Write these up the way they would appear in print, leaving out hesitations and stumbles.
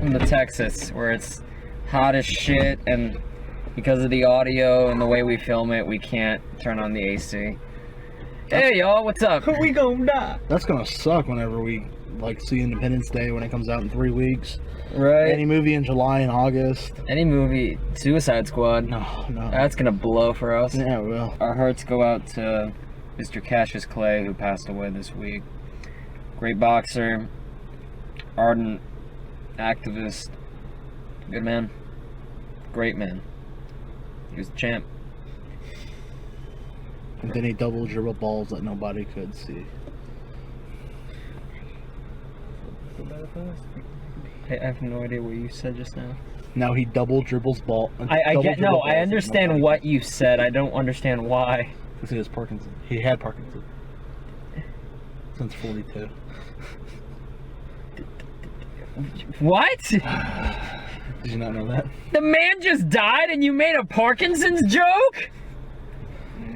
Welcome to Texas, where it's hot as shit, and because of the audio and the way we film it, we can't turn on the AC. Hey y'all, what's up? We gonna die. That's gonna suck whenever we see Independence Day when it comes out in 3 weeks. Right. Any movie in July and August. Any movie, Suicide Squad. No. That's gonna blow for us. Yeah, it will. Our hearts go out to Mr. Cassius Clay, who passed away this week. Great boxer, ardent activist, good man, great man. He was the champ. And then he double dribbled balls that nobody could see. I have no idea what you said just now. Now he double dribbles ball. I understand what you said. I don't understand why. Because he has Parkinson's. He had Parkinson's since 42. What? Did you not know that? The man just died and you made a Parkinson's joke?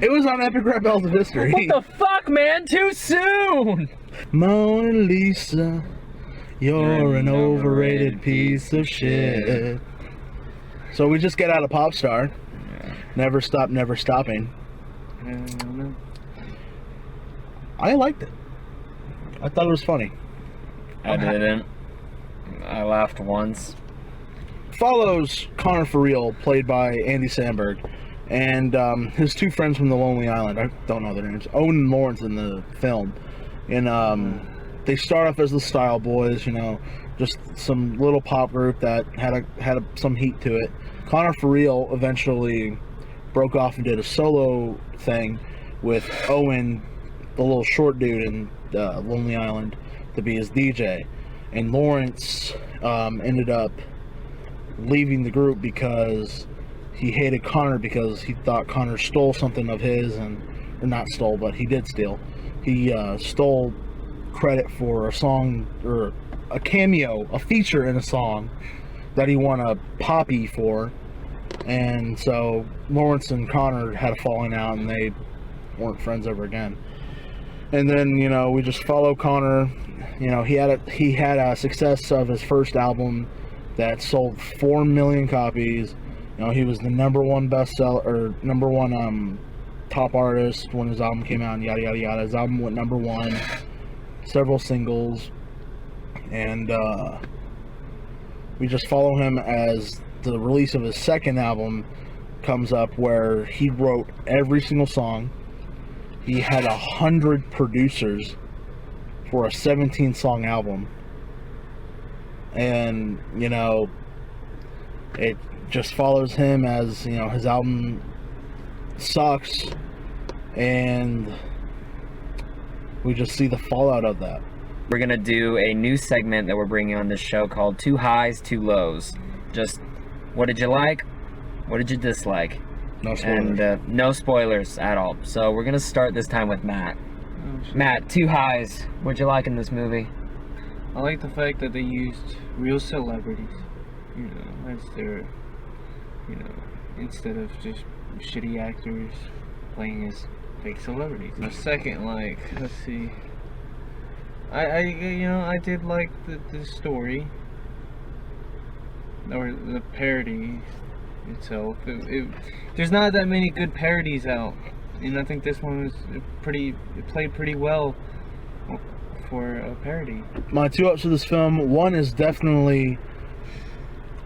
It was on Epic Rap Battles of History. What the fuck, man? Too soon! Mona Lisa, you're an overrated piece of shit. So we just get out of Popstar. Yeah. Never Stop, Never Stopping. I liked it. I thought it was funny. I didn't. I laughed once. Follows Connor For Real, played by Andy Samberg, and his two friends from the Lonely Island. I don't know their names. Owen and Lawrence in the film. And they start off as the Style Boys, you know, just some little pop group that had some heat to it. Connor For Real eventually broke off and did a solo thing with Owen, the little short dude in Lonely Island, to be his DJ. And Lawrence ended up leaving the group because he hated Connor because he thought Connor stole something of his, or not stole, but he did steal. He stole credit for a song, or a cameo, a feature in a song that he won a Poppy for. And so Lawrence and Connor had a falling out and they weren't friends ever again. And then, you know, we just follow Connor. You know, he had a success of his first album that sold 4 million copies. You know, he was the #1 bestseller, or #1 top artist when his album came out, and yada yada yada. His album went #1, several singles, and we just follow him as the release of his second album comes up, where he wrote every single song. He had 100 producers for a 17-song album, and you know, it just follows him as, you know, his album sucks, and we just see the fallout of that. We're gonna do a new segment that we're bringing on this show called Two Highs, Two Lows. Just, what did you like? What did you dislike? No spoilers. And no spoilers at all. So we're gonna start this time with Matt. Matt, two highs. What'd you like in this movie? I like the fact that they used real celebrities, you know, as their, you know, instead of just shitty actors playing as fake celebrities. The second, like, let's see, I did like the story, or the parody itself. There's not that many good parodies out, and I think this one was it played pretty well for a parody. My two ups of this film: one is definitely,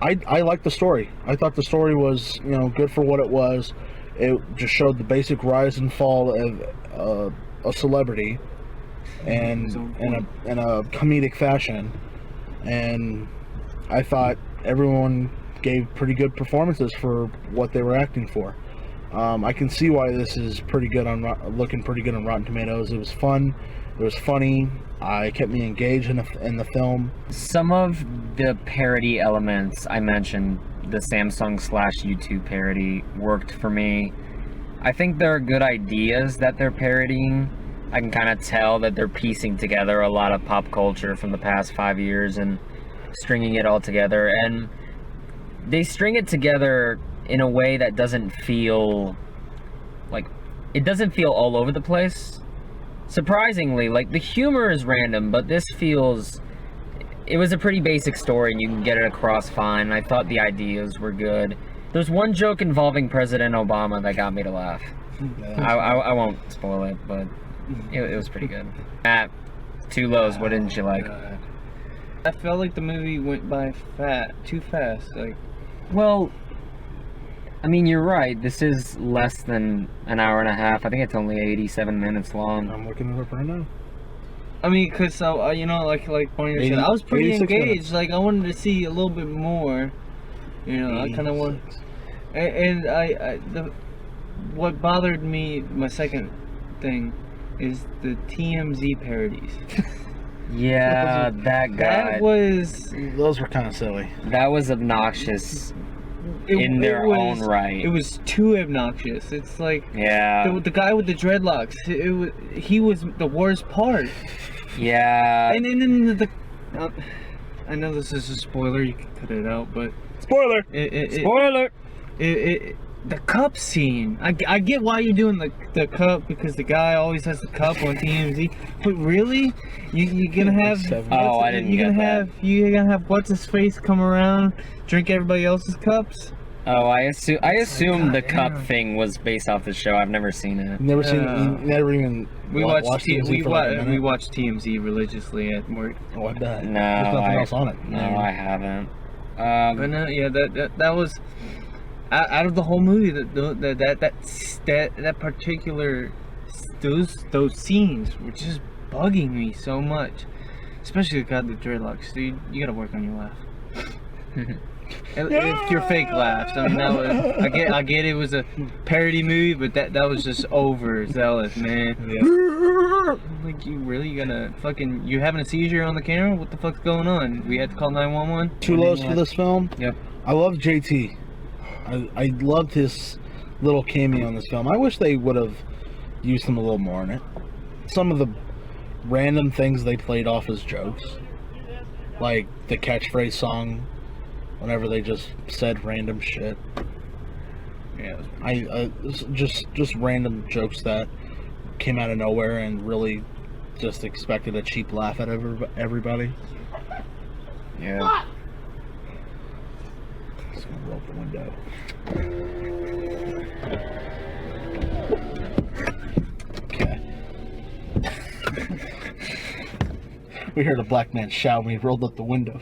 I like the story. I thought the story was, you know, good for what it was. It just showed the basic rise and fall of a celebrity, and in a comedic fashion. And I thought everyone gave pretty good performances for what they were acting for. I can see why this is pretty good looking pretty good on Rotten Tomatoes. It was fun. It was funny. It kept me engaged in the film. Some of the parody elements I mentioned, the Samsung/YouTube parody, worked for me. I think there are good ideas that they're parodying. I can kind of tell that they're piecing together a lot of pop culture from the past 5 years and stringing it all together. And they string it together in a way that doesn't feel like, it doesn't feel all over the place. Surprisingly, like, the humor is random, but this feels, it was a pretty basic story, and you can get it across fine. I thought the ideas were good. There's one joke involving President Obama that got me to laugh. I won't spoil it, but it was pretty good. At Two Lows, what didn't you like? God. I felt like the movie went by too fast. Like, Well, I mean, you're right. This is less than an hour and a half. I think it's only 87 minutes long. I'm looking it up right now. I mean, cause you know, like Barney said, 80 I was pretty 86 engaged. minutes. Like, I wanted to see a little bit more. You know, I kind of want. And what bothered me, my second thing, is the TMZ parodies. Yeah, that guy. Those were kind of silly. That was obnoxious in their own right. It was too obnoxious. It's like Yeah. the guy with the dreadlocks. He was the worst part. Yeah. And then I know this is a spoiler. You can cut it out, but Spoiler. Spoiler. The cup scene. I get why you're doing the cup, because the guy always has the cup on TMZ. But really, you're gonna have Oh, I didn't get that. You're gonna have what's his face come around, drink everybody else's cups. Oh, I assume the cup goddamn. thing was based off the show. I've never seen it. Never seen. Never even. We watched we for like a minute. watch TMZ religiously at work. Oh, I bet. No, There's nothing else on it. No, I haven't. But no, yeah, that was out of the whole movie. That particular those scenes were just bugging me so much. Especially the guy with the dreadlocks, dude. You gotta work on your laugh. If your fake laughs, I mean, that was, I get it was a parody movie, but that was just overzealous, man. Yeah. Like, you gonna fucking, you having a seizure on the camera? What the fuck's going on? We had to call 911. Two Lows for this film. Yep. I love JT. I loved his little cameo in this film. I wish they would have used him a little more in it. Some of the random things they played off as jokes, like the catchphrase song, whenever they just said random shit. Yeah, just random jokes that came out of nowhere and really just expected a cheap laugh at everybody. Yeah. Just gonna roll up the window. Okay. We heard a black man shout when he rolled up the window.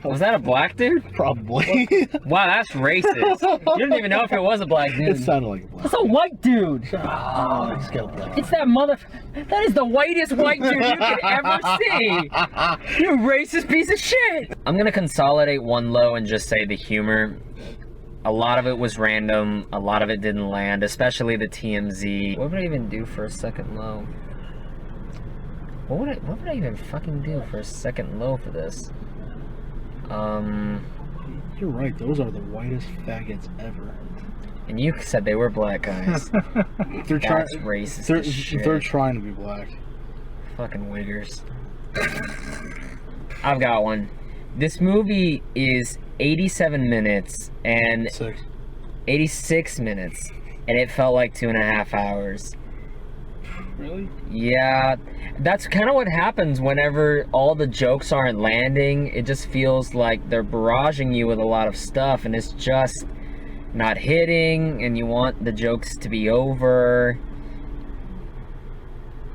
Was that a black dude? Probably. Wow, that's racist. You didn't even know if it was a black dude. It sounded like a black. That's a white dude. Oh, he's got a black. It's that mother. That is the whitest white dude you could ever see. You racist piece of shit. I'm gonna consolidate one low and just say the humor. A lot of it was random. A lot of it didn't land, especially the TMZ. What would I even do for a second low? What would I even fucking do for a second low for this? You're right. Those are the whitest faggots ever. And you said they were black guys. They're trying. That's racist as shit. They're trying to be black. Fucking wiggers. I've got one. This movie is 87 minutes and 86 minutes, and it felt like 2.5 hours. Really? Yeah, that's kind of what happens whenever all the jokes aren't landing. It just feels like they're barraging you with a lot of stuff, and it's just not hitting, and you want the jokes to be over.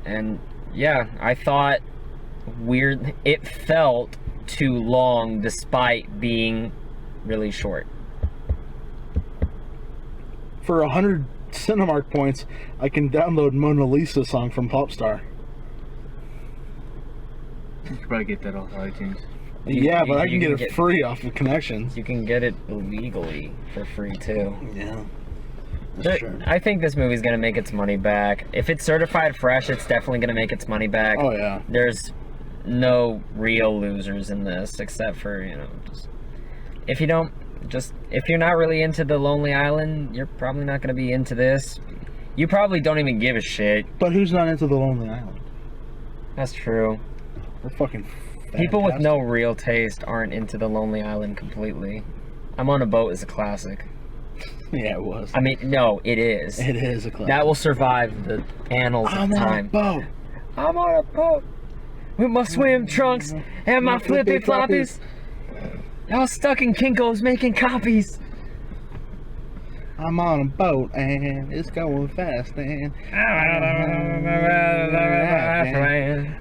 And yeah, I thought it felt too long despite being really short. For 100 Cinemark points, I can download Mona Lisa song from Popstar. You could probably get that off iTunes. Yeah, but I you can can get it get- free off of Connections. You can get it illegally for free too. Yeah. I think this movie's gonna make its money back. If it's certified fresh, it's definitely gonna make its money back. Oh yeah. There's no real losers in this, except for, just if you're not really into The Lonely Island, you're probably not gonna be into this. You probably don't even give a shit. But who's not into The Lonely Island? That's true. They're fucking People with fantastic. no real taste aren't into The Lonely Island completely. I'm on a Boat is a classic. Yeah, it was. I mean, no, it is. It is a classic. That will survive the annals of I'm on a time. boat. I'm on a boat with my swim trunks and my flippy floppies. Y'all stuck in Kinko's making copies. I'm on a boat and it's going fast and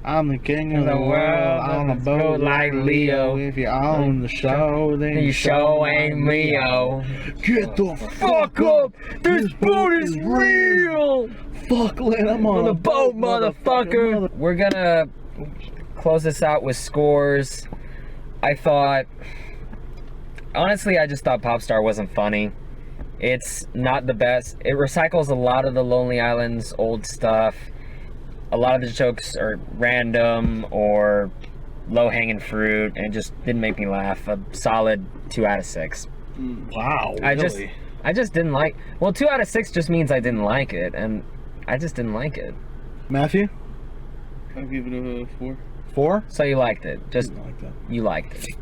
I'm the king of the world on a boat like Leo. If you own the show, then You show ain't Leo. get the fuck up! This boat is real! Fuck, Lynn, I'm on a boat, motherfucker. We're gonna close this out with scores. Honestly, I just thought Popstar wasn't funny. It's not the best. It recycles a lot of the Lonely Island's old stuff. A lot of the jokes are random or low-hanging fruit, and it just didn't make me laugh. A solid 2 out of 6. Wow, I really? just didn't like. Well, 2 out of 6 just means I didn't like it, and I just didn't like it. Matthew? I'll give it a 4. 4? So you liked it? Just Didn't like that. you liked it.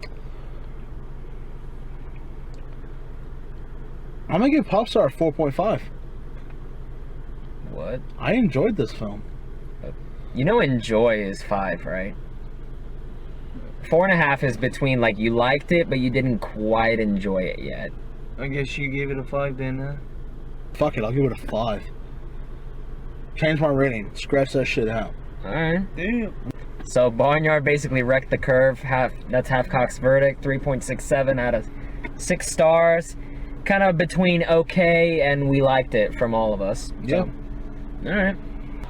I'm gonna give Popstar a 4.5. What? I enjoyed this film. You know, enjoy is 5, right? 4.5 is between like you liked it, but you didn't quite enjoy it yet. I guess you gave it a 5 then, huh? Fuck it, I'll give it a 5. Change my rating. Scratch that shit out. All right. Damn. So Barnyard basically wrecked the curve. That's HalfKocked's verdict. 3.67 out of 6 stars. Kind of between okay and we liked it from all of us. Yeah. All right.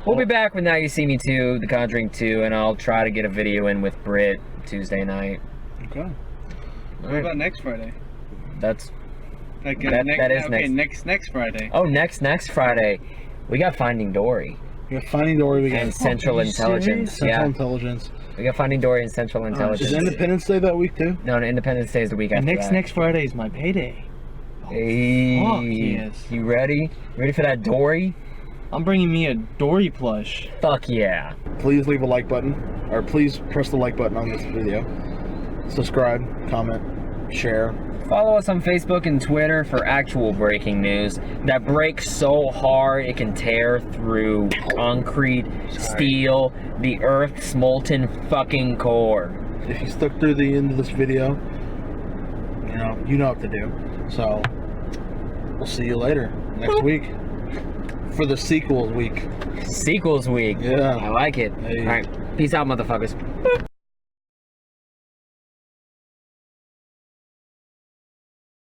We'll be back with Now You See Me 2, The Conjuring 2, and I'll try to get a video in with Britt Tuesday night. Okay. All What right. about next Friday? That's Like That is next Friday. oh next Friday. We got Finding Dory We got Finding Dory, we got and Central are you Intelligence. serious? Central Yeah, Intelligence. we got Finding Dory and Central Intelligence. Is Independence Day that week too? No, Independence Day is the week after that. Next Friday is my payday. Hey, Fuck yes. You ready? You ready for that Dory? I'm bringing me a Dory plush. Fuck yeah. Please leave a like button, or please press the like button on this video. Subscribe, comment, share. Follow us on Facebook and Twitter for actual breaking news that breaks so hard it can tear through concrete, steel, the Earth's molten fucking core. If you stuck through the end of this video, you know what to do. So, we'll see you later next week for the sequels week. Sequels week. Yeah. I like it. Hey. All right. Peace out, motherfuckers.